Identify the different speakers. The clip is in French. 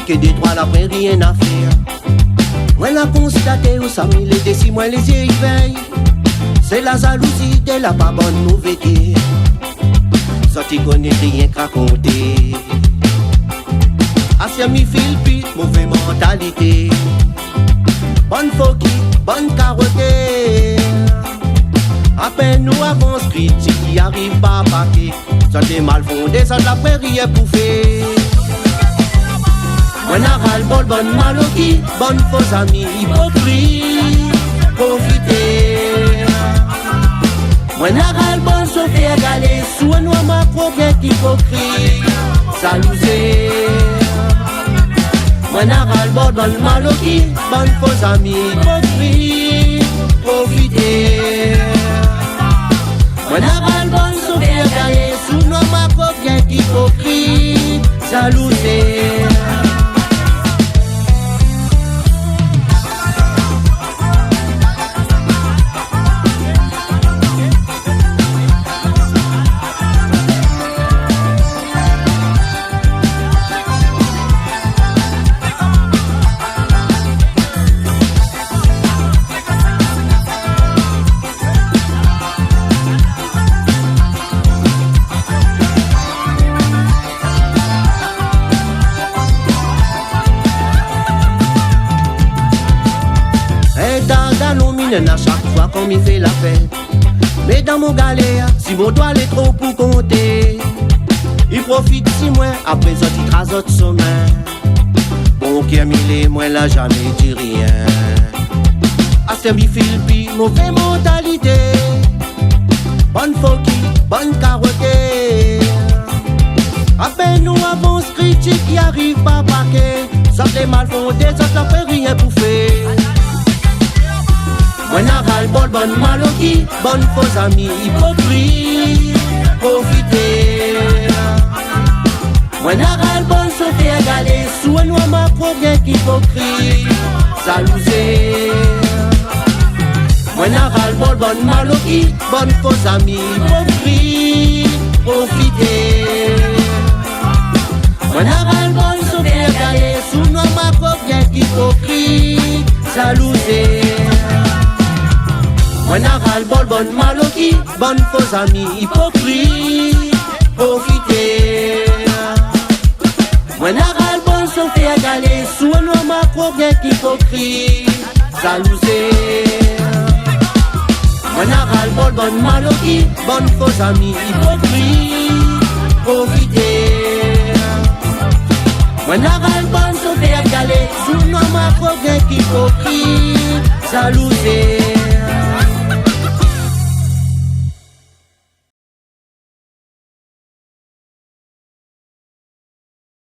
Speaker 1: que des droits la près rien à faire. Moi la constaté où ça les décis, moi les yeux y veillent. C'est la jalousie de la pas bonne mauvaise guerre. Ça t'y connaît rien qu'à compter. Assez mi fil pit, mauvaise mentalité. Bonne foki, bonne carotte. À peine nous avons critique qui arrive pas à paquer. Ça t'est mal fondé, ça l'a pris rien pour faire. Moi n'a ras le bol, bonne maladie, bonne faux amis, hypocrite, profiter. Moi n'a ras le bol, sauf égalé, sous un noir ma propre hypocrite, saluer. Moi n'a ras le bol, bonne maladie, bonne faux amis, hypocrite, profiter. Moi n'a ras le bol, sauf égalé, sous un noir ma propre hypocrite, saluer. À chaque fois qu'on m'y fait la fête. Mais dans mon galère, si mon doigt est trop pour compter, il profite si moins après ça il trace autre sommet. Bon qui a mis moi là jamais dit rien. À ce mi fil pi, mauvaise mentalité. Bonne foki, bonne carotte. À peine nous avons ce critique qui arrive pas à paquer. Ça fait mal fondé, ça ne fait rien pour faire. Moi n'a ras le bol, bonne maladie, bonne faux amis, hypocrite, profiter. Moi n'a ras le bol, sauf égalé, sous un noir ma propre hypocrite, saluer. Moi n'a ras le bol, bonne maladie, bonne faux amis, hypocrite, profiter. Moi n'a ras le bol, sauf égalé, sous un noir ma propre hypocrite, saluer. Moi n'a ras le bol, bonne maladie, bonne faux amis, hypocrite, profiter. Moi n'a ras le bol, sauf égalé, sous un homme à propre hypocrite, saluer. Moi n'a ras le bol, bonne maladie, bonne faux amis, hypocrite, profiter. Moi n'a ras le bol, sauf égalé, sous un homme à propre hypocrite, saluer.